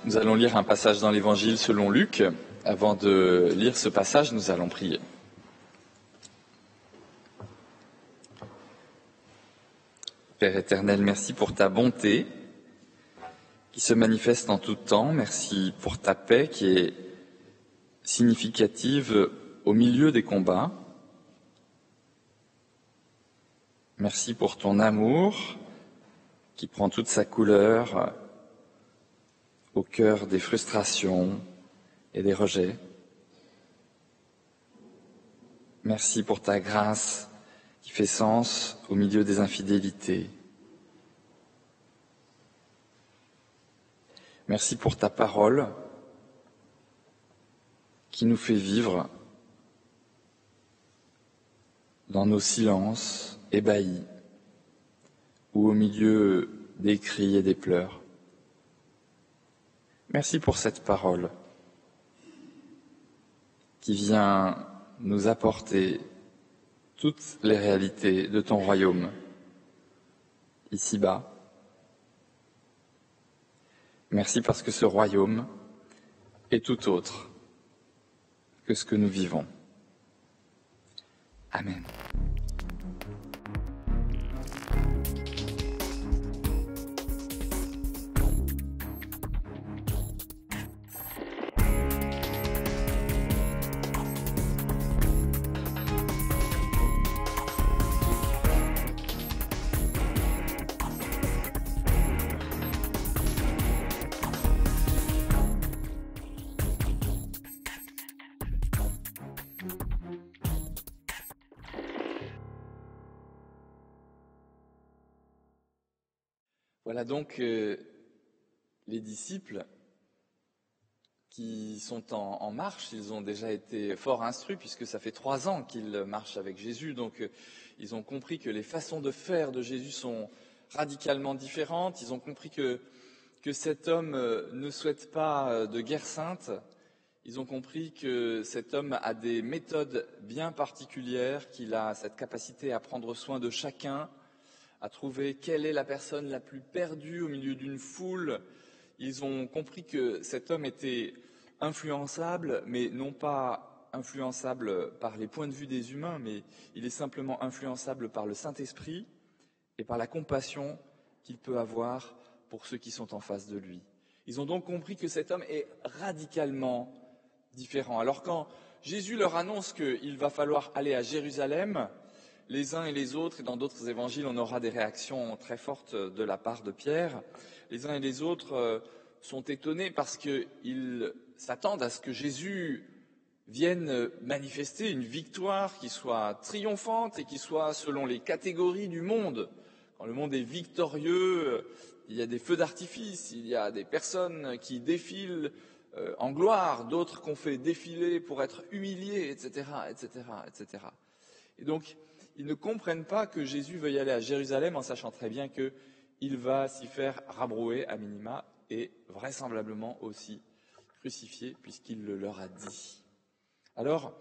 Nous allons lire un passage dans l'Évangile selon Luc. Avant de lire ce passage, nous allons prier. Père éternel, merci pour ta bonté qui se manifeste en tout temps. Merci pour ta paix qui est significative au milieu des combats. Merci pour ton amour qui prend toute sa couleur au cœur des frustrations et des rejets. Merci pour ta grâce qui fait sens au milieu des infidélités. Merci pour ta parole qui nous fait vivre dans nos silences ébahis ou au milieu des cris et des pleurs. Merci pour cette parole qui vient nous apporter toutes les réalités de ton royaume, ici-bas. Merci parce que ce royaume est tout autre que ce que nous vivons. Amen. Voilà donc les disciples qui sont en marche. Ils ont déjà été fort instruits puisque ça fait 3 ans qu'ils marchent avec Jésus. Donc ils ont compris que les façons de faire de Jésus sont radicalement différentes. Ils ont compris que cet homme ne souhaite pas de guerre sainte. Ils ont compris que cet homme a des méthodes bien particulières, qu'il a cette capacité à prendre soin de chacun, à trouver quelle est la personne la plus perdue au milieu d'une foule. Ils ont compris que cet homme était influençable, mais non pas influençable par les points de vue des humains, mais il est simplement influençable par le Saint-Esprit et par la compassion qu'il peut avoir pour ceux qui sont en face de lui. Ils ont donc compris que cet homme est radicalement différent. Alors quand Jésus leur annonce qu'il va falloir aller à Jérusalem, les uns et les autres, et dans d'autres évangiles, on aura des réactions très fortes de la part de Pierre. Les uns et les autres sont étonnés parce qu'ils s'attendent à ce que Jésus vienne manifester une victoire qui soit triomphante et qui soit selon les catégories du monde. Quand le monde est victorieux, il y a des feux d'artifice, il y a des personnes qui défilent en gloire, d'autres qu'on fait défiler pour être humiliés, etc., etc., etc. Et donc, ils ne comprennent pas que Jésus veuille aller à Jérusalem en sachant très bien qu'il va s'y faire rabrouer à minima et vraisemblablement aussi crucifié puisqu'il le leur a dit. Alors,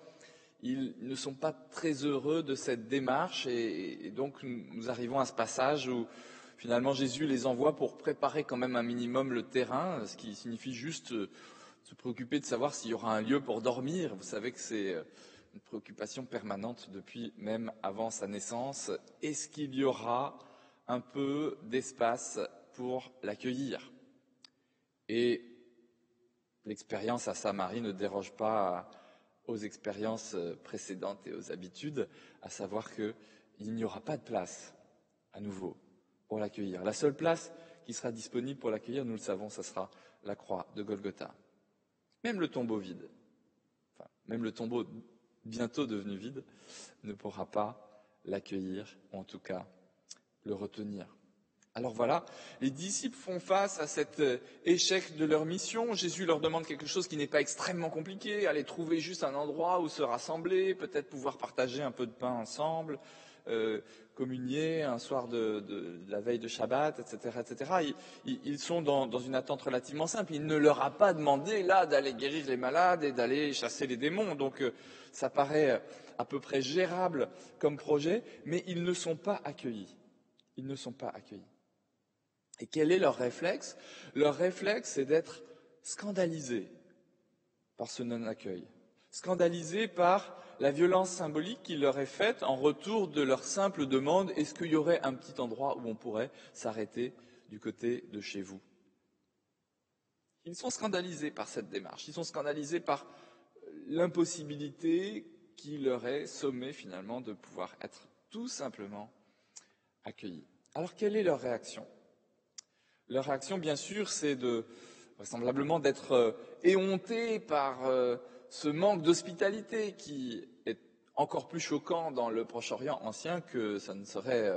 ils ne sont pas très heureux de cette démarche et donc nous arrivons à ce passage où finalement Jésus les envoie pour préparer quand même un minimum le terrain, ce qui signifie juste se préoccuper de savoir s'il y aura un lieu pour dormir. Vous savez que c'est une préoccupation permanente depuis même avant sa naissance. Est-ce qu'il y aura un peu d'espace pour l'accueillir? Et l'expérience à Samarie ne déroge pas aux expériences précédentes et aux habitudes, à savoir qu'il n'y aura pas de place à nouveau pour l'accueillir. La seule place qui sera disponible pour l'accueillir, nous le savons, ce sera la croix de Golgotha. Même le tombeau vide, même le tombeau bientôt devenu vide, ne pourra pas l'accueillir, ou en tout cas le retenir. Alors voilà, les disciples font face à cet échec de leur mission. Jésus leur demande quelque chose qui n'est pas extrêmement compliqué, aller trouver juste un endroit où se rassembler, peut-être pouvoir partager un peu de pain ensemble, communier un soir de la veille de Shabbat, etc. etc. Ils sont dans une attente relativement simple. Il ne leur a pas demandé là d'aller guérir les malades et d'aller chasser les démons. Donc ça paraît à peu près gérable comme projet, mais ils ne sont pas accueillis. Ils ne sont pas accueillis. Et quel est leur réflexe? Leur réflexe, c'est d'être scandalisés par ce non-accueil, scandalisés par la violence symbolique qu'il leur est faite en retour de leur simple demande « Est-ce qu'il y aurait un petit endroit où on pourrait s'arrêter du côté de chez vous ?» Ils sont scandalisés par cette démarche, ils sont scandalisés par l'impossibilité qui leur est sommée finalement de pouvoir être tout simplement accueillis. Alors quelle est leur réaction ? Leur réaction, bien sûr, c'est vraisemblablement d'être éhontés par ce manque d'hospitalité qui est encore plus choquant dans le Proche-Orient ancien que ça ne serait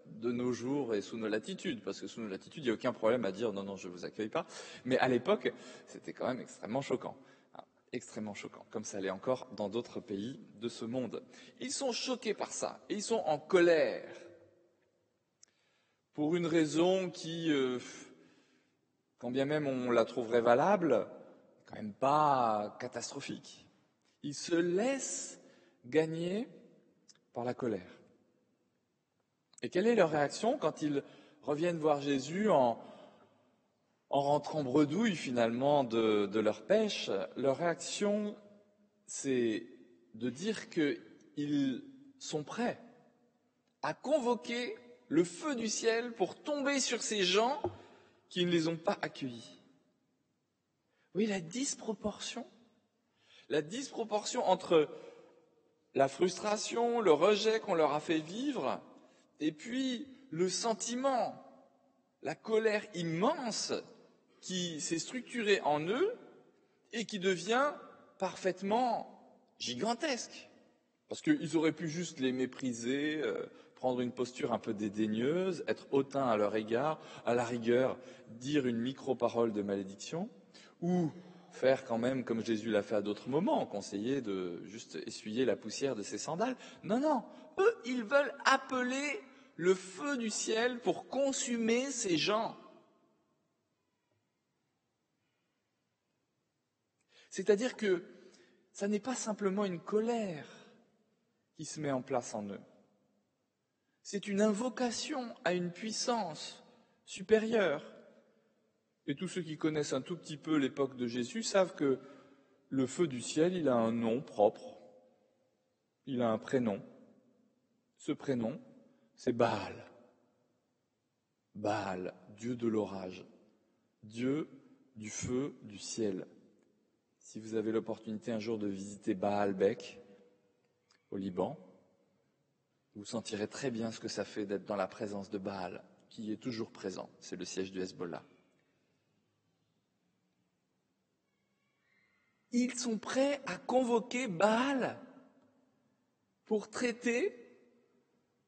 de nos jours et sous nos latitudes, parce que sous nos latitudes, il n'y a aucun problème à dire non, je ne vous accueille pas. Mais à l'époque, c'était quand même extrêmement choquant. Extrêmement choquant, comme ça l'est encore dans d'autres pays de ce monde. Ils sont choqués par ça, et ils sont en colère, pour une raison qui, quand bien même on la trouverait valable, quand même pas catastrophique. Ils se laissent gagner par la colère. Et quelle est leur réaction quand ils reviennent voir Jésus en rentrant bredouille finalement de leur pêche? Leur réaction, c'est de dire qu'ils sont prêts à convoquer le feu du ciel pour tomber sur ces gens qui ne les ont pas accueillis. Oui, la disproportion entre la frustration, le rejet qu'on leur a fait vivre, et puis le sentiment, la colère immense qui s'est structurée en eux et qui devient parfaitement gigantesque. Parce qu'ils auraient pu juste les mépriser, prendre une posture un peu dédaigneuse, être hautains à leur égard, à la rigueur, dire une micro-parole de malédiction, ou faire quand même comme Jésus l'a fait à d'autres moments, conseiller de juste essuyer la poussière de ses sandales. Non, eux, ils veulent appeler le feu du ciel pour consumer ces gens. C'est-à-dire que ça n'est pas simplement une colère qui se met en place en eux. C'est une invocation à une puissance supérieure. Et tous ceux qui connaissent un tout petit peu l'époque de Jésus savent que le feu du ciel, il a un nom propre. Il a un prénom. Ce prénom, c'est Baal. Baal, dieu de l'orage, dieu du feu du ciel. Si vous avez l'opportunité un jour de visiter Baalbek, au Liban, vous sentirez très bien ce que ça fait d'être dans la présence de Baal, qui est toujours présent. C'est le siège du Hezbollah. Ils sont prêts à convoquer Baal pour traiter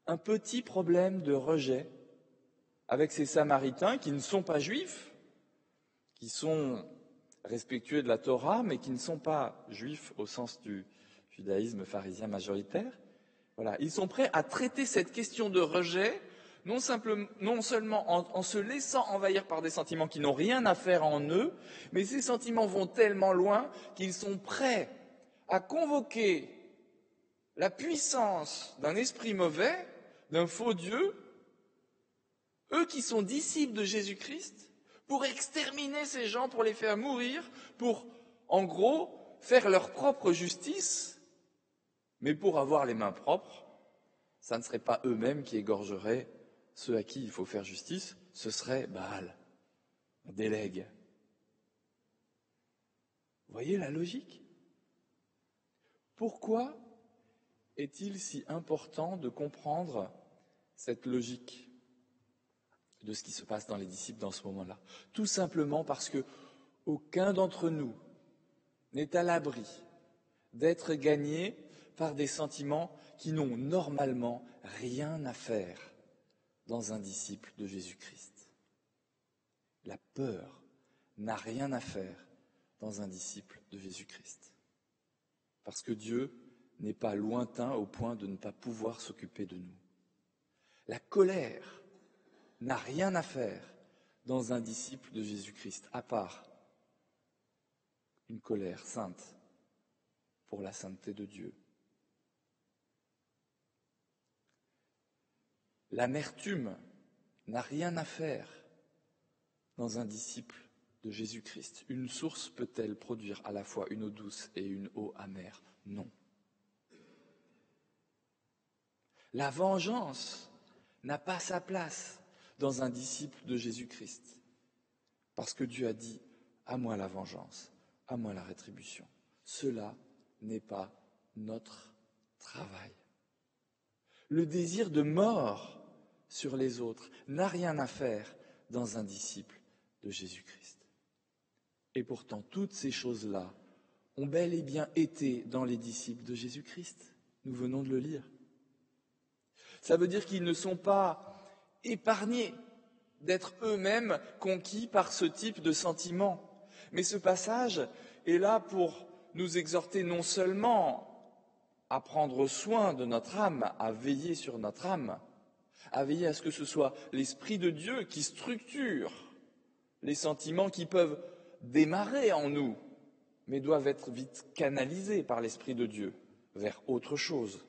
un petit problème de rejet avec ces Samaritains qui ne sont pas juifs, qui sont respectueux de la Torah, mais qui ne sont pas juifs au sens du judaïsme pharisien majoritaire. Voilà, ils sont prêts à traiter cette question de rejet, non seulement en se laissant envahir par des sentiments qui n'ont rien à faire en eux, mais ces sentiments vont tellement loin qu'ils sont prêts à convoquer la puissance d'un esprit mauvais, d'un faux Dieu, eux qui sont disciples de Jésus-Christ, pour exterminer ces gens, pour les faire mourir, pour, en gros, faire leur propre justice, mais pour avoir les mains propres, ça ne serait pas eux-mêmes qui égorgeraient ceux à qui il faut faire justice, ce serait Baal. On délègue. Vous voyez la logique ? Pourquoi est-il si important de comprendre cette logique de ce qui se passe dans les disciples dans ce moment-là? Tout simplement parce que aucun d'entre nous n'est à l'abri d'être gagné par des sentiments qui n'ont normalement rien à faire dans un disciple de Jésus-Christ. La peur n'a rien à faire dans un disciple de Jésus-Christ. Parce que Dieu n'est pas lointain au point de ne pas pouvoir s'occuper de nous. La colère n'a rien à faire dans un disciple de Jésus-Christ, à part une colère sainte pour la sainteté de Dieu. L'amertume n'a rien à faire dans un disciple de Jésus-Christ. Une source peut-elle produire à la fois une eau douce et une eau amère? Non. La vengeance n'a pas sa place dans un disciple de Jésus-Christ. Parce que Dieu a dit « à moi la vengeance, à moi la rétribution ». Cela n'est pas notre travail. Le désir de mort sur les autres n'a rien à faire dans un disciple de Jésus-Christ. Et pourtant, toutes ces choses-là ont bel et bien été dans les disciples de Jésus-Christ. Nous venons de le lire. Ça veut dire qu'ils ne sont pas épargnés d'être eux-mêmes conquis par ce type de sentiment. Mais ce passage est là pour nous exhorter non seulement à prendre soin de notre âme, à veiller sur notre âme, à veiller à ce que ce soit l'Esprit de Dieu qui structure les sentiments qui peuvent démarrer en nous, mais doivent être vite canalisés par l'Esprit de Dieu vers autre chose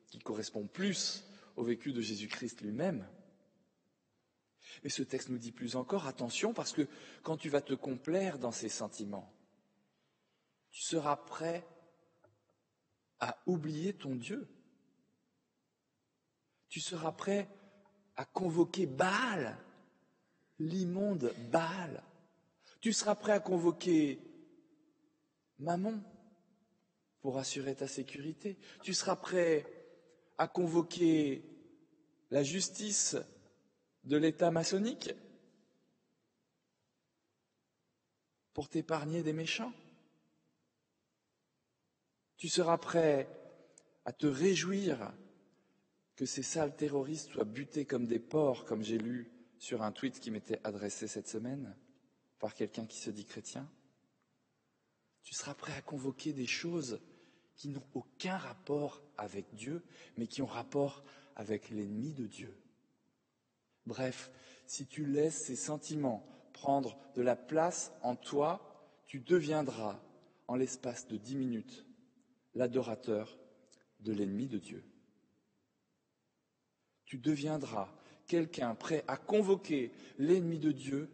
qui correspond plus au vécu de Jésus-Christ lui-même. Et ce texte nous dit plus encore, attention, parce que quand tu vas te complaire dans ces sentiments, tu seras prêt à oublier ton Dieu. Tu seras prêt à convoquer Baal, l'immonde Baal. Tu seras prêt à convoquer Mammon pour assurer ta sécurité. Tu seras prêt à convoquer la justice de l'État maçonnique pour t'épargner des méchants. Tu seras prêt à te réjouir que ces sales terroristes soient butés comme des porcs, comme j'ai lu sur un tweet qui m'était adressé cette semaine par quelqu'un qui se dit chrétien. Tu seras prêt à convoquer des choses qui n'ont aucun rapport avec Dieu, mais qui ont rapport avec l'ennemi de Dieu. Bref, si tu laisses ces sentiments prendre de la place en toi, tu deviendras, en l'espace de 10 minutes, l'adorateur de l'ennemi de Dieu. Tu deviendras quelqu'un prêt à convoquer l'ennemi de Dieu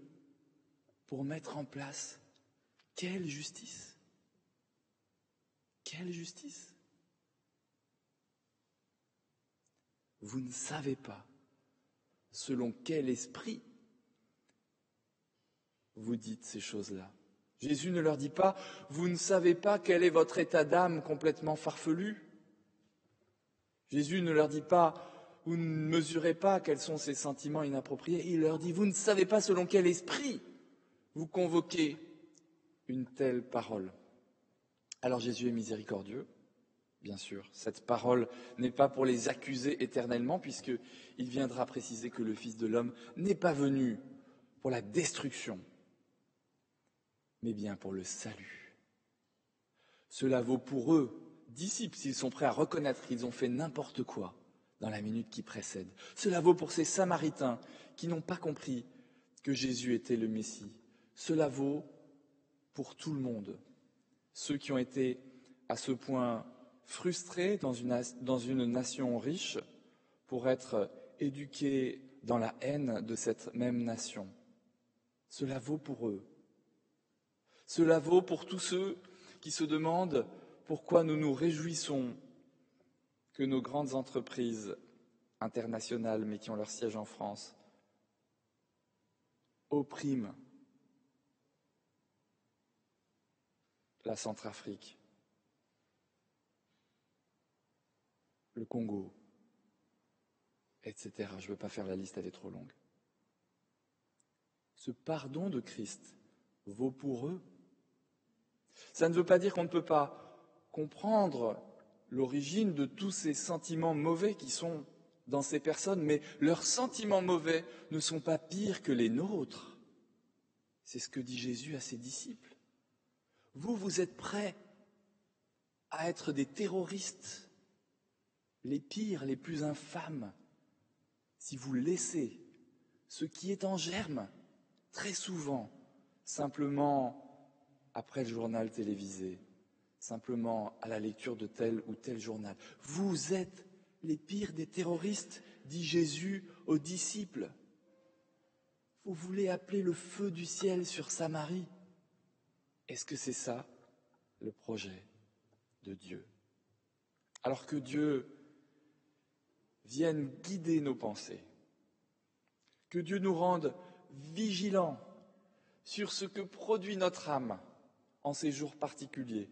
pour mettre en place quelle justice? Quelle justice? Vous ne savez pas selon quel esprit vous dites ces choses-là. Jésus ne leur dit pas « Vous ne savez pas quel est votre état d'âme complètement farfelu ». Jésus ne leur dit pas « Vous ne mesurez pas quels sont ces sentiments inappropriés ». Il leur dit « Vous ne savez pas selon quel esprit vous convoquez une telle parole ». Alors Jésus est miséricordieux, bien sûr. Cette parole n'est pas pour les accuser éternellement, puisqu'il viendra préciser que le Fils de l'homme n'est pas venu pour la destruction, mais bien pour le salut. Cela vaut pour eux, disciples, s'ils sont prêts à reconnaître qu'ils ont fait n'importe quoi dans la minute qui précède. Cela vaut pour ces Samaritains qui n'ont pas compris que Jésus était le Messie. Cela vaut pour tout le monde. Ceux qui ont été à ce point frustrés dans une nation riche pour être éduqués dans la haine de cette même nation. Cela vaut pour eux. Cela vaut pour tous ceux qui se demandent pourquoi nous nous réjouissons que nos grandes entreprises internationales, mais qui ont leur siège en France, oppriment la Centrafrique, le Congo, etc. Je ne veux pas faire la liste, elle est trop longue. Ce pardon de Christ vaut pour eux. Ça ne veut pas dire qu'on ne peut pas comprendre l'origine de tous ces sentiments mauvais qui sont dans ces personnes, mais leurs sentiments mauvais ne sont pas pires que les nôtres. C'est ce que dit Jésus à ses disciples. Vous êtes prêts à être des terroristes, les pires, les plus infâmes, si vous laissez ce qui est en germe, très souvent, simplement après le journal télévisé, simplement à la lecture de tel ou tel journal. Vous êtes les pires des terroristes, dit Jésus aux disciples. Vous voulez appeler le feu du ciel sur Samarie? Est-ce que c'est ça le projet de Dieu? Alors que Dieu vienne guider nos pensées, que Dieu nous rende vigilants sur ce que produit notre âme en ces jours particuliers,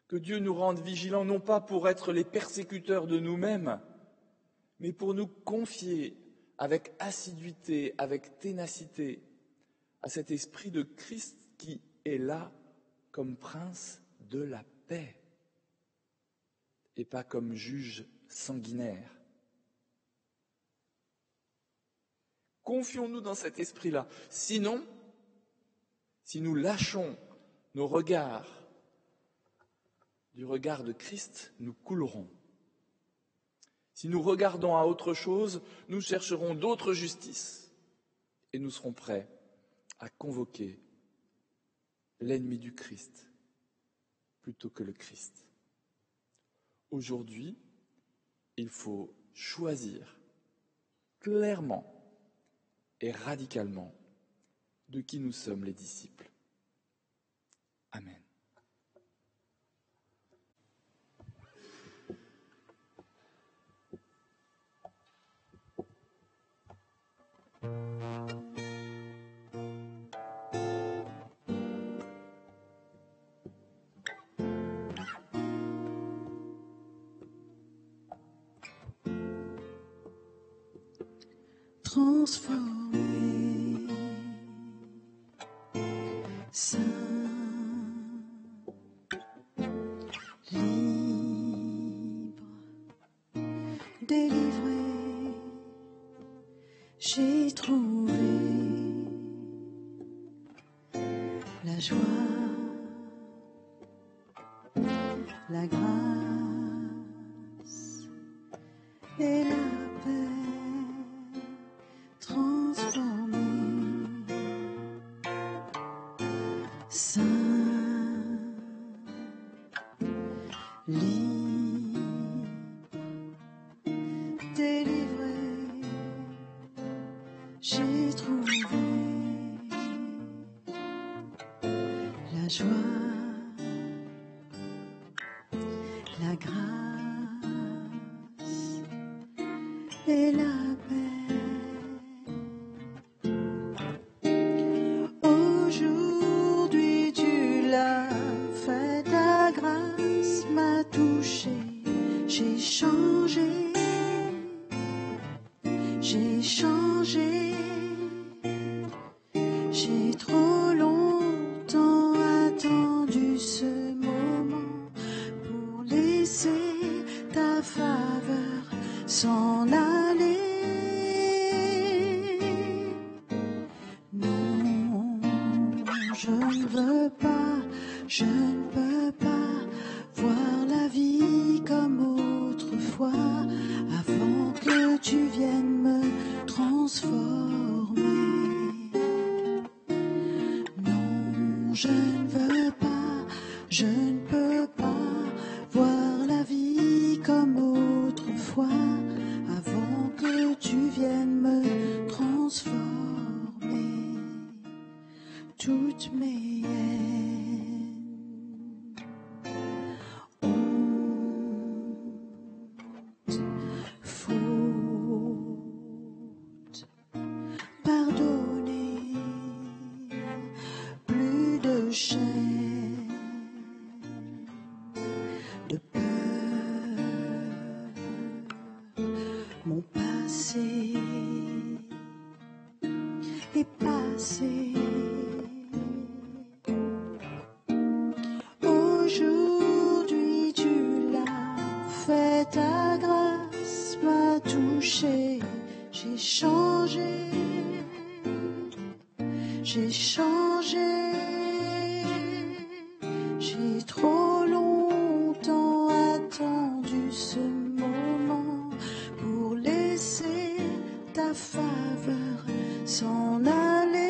que Dieu nous rende vigilants non pas pour être les persécuteurs de nous-mêmes, mais pour nous confier avec assiduité, avec ténacité, à cet esprit de Christ qui est là comme prince de la paix et pas comme juge sanguinaire. Confions-nous dans cet esprit-là. Sinon, si nous lâchons nos regards du regard de Christ, nous coulerons. Si nous regardons à autre chose, nous chercherons d'autres justices et nous serons prêts à convoquer l'ennemi du Christ plutôt que le Christ. Aujourd'hui, il faut choisir clairement et radicalement de qui nous sommes les disciples. Amen. Transformé, saint, libre, délivré, j'ai trouvé la joie, la grâce et la paix. Transformé, saint, libre, délivré, j'ai trouvé la joie, la grâce et la paix. Aujourd'hui tu l'as fait, ta grâce m'a touché, j'ai changé, j'ai trop longtemps attendu ce moment pour laisser ta faveur s'en aller. Je ne peux pas voir la vie comme autrefois, avant que tu viennes me transformer. Non, je ne peux pas voir la vie comme autrefois, avant que tu viennes me transformer. Toutes mes fautes pardonnées, plus de chaînes, de peur, mon passé est passé. Aujourd'hui tu l'as fait, ta grâce m'a touché, j'ai changé, j'ai trop longtemps attendu ce moment pour laisser ta faveur s'en aller.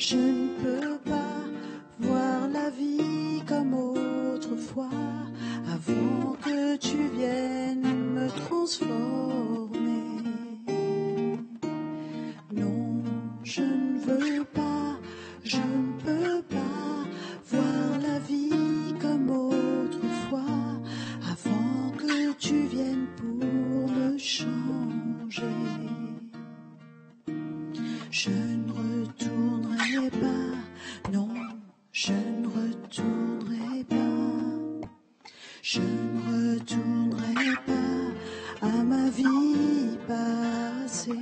Je ne peux pas voir la vie comme autrefois, avant que tu viennes me transformer. Non, je ne veux pas, je ne peux pas voir la vie comme autrefois, avant que tu viennes pour me changer. Je ne retournerai pas, non, je ne retournerai pas. Je ne retournerai pas à ma vie passée.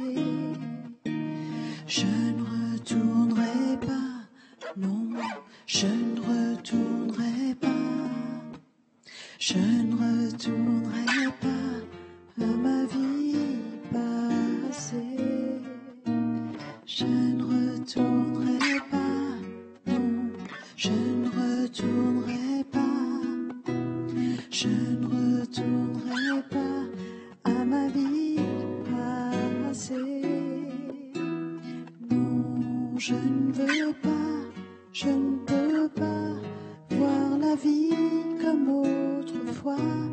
Je ne retournerai pas, non, je ne retournerai pas. Je ne retournerai pas à ma vie passée. Je ne retournerai pas, non, je ne retournerai pas. Je ne retournerai pas à ma vie passée. Non, je ne veux pas, je ne peux pas voir la vie comme autrefois.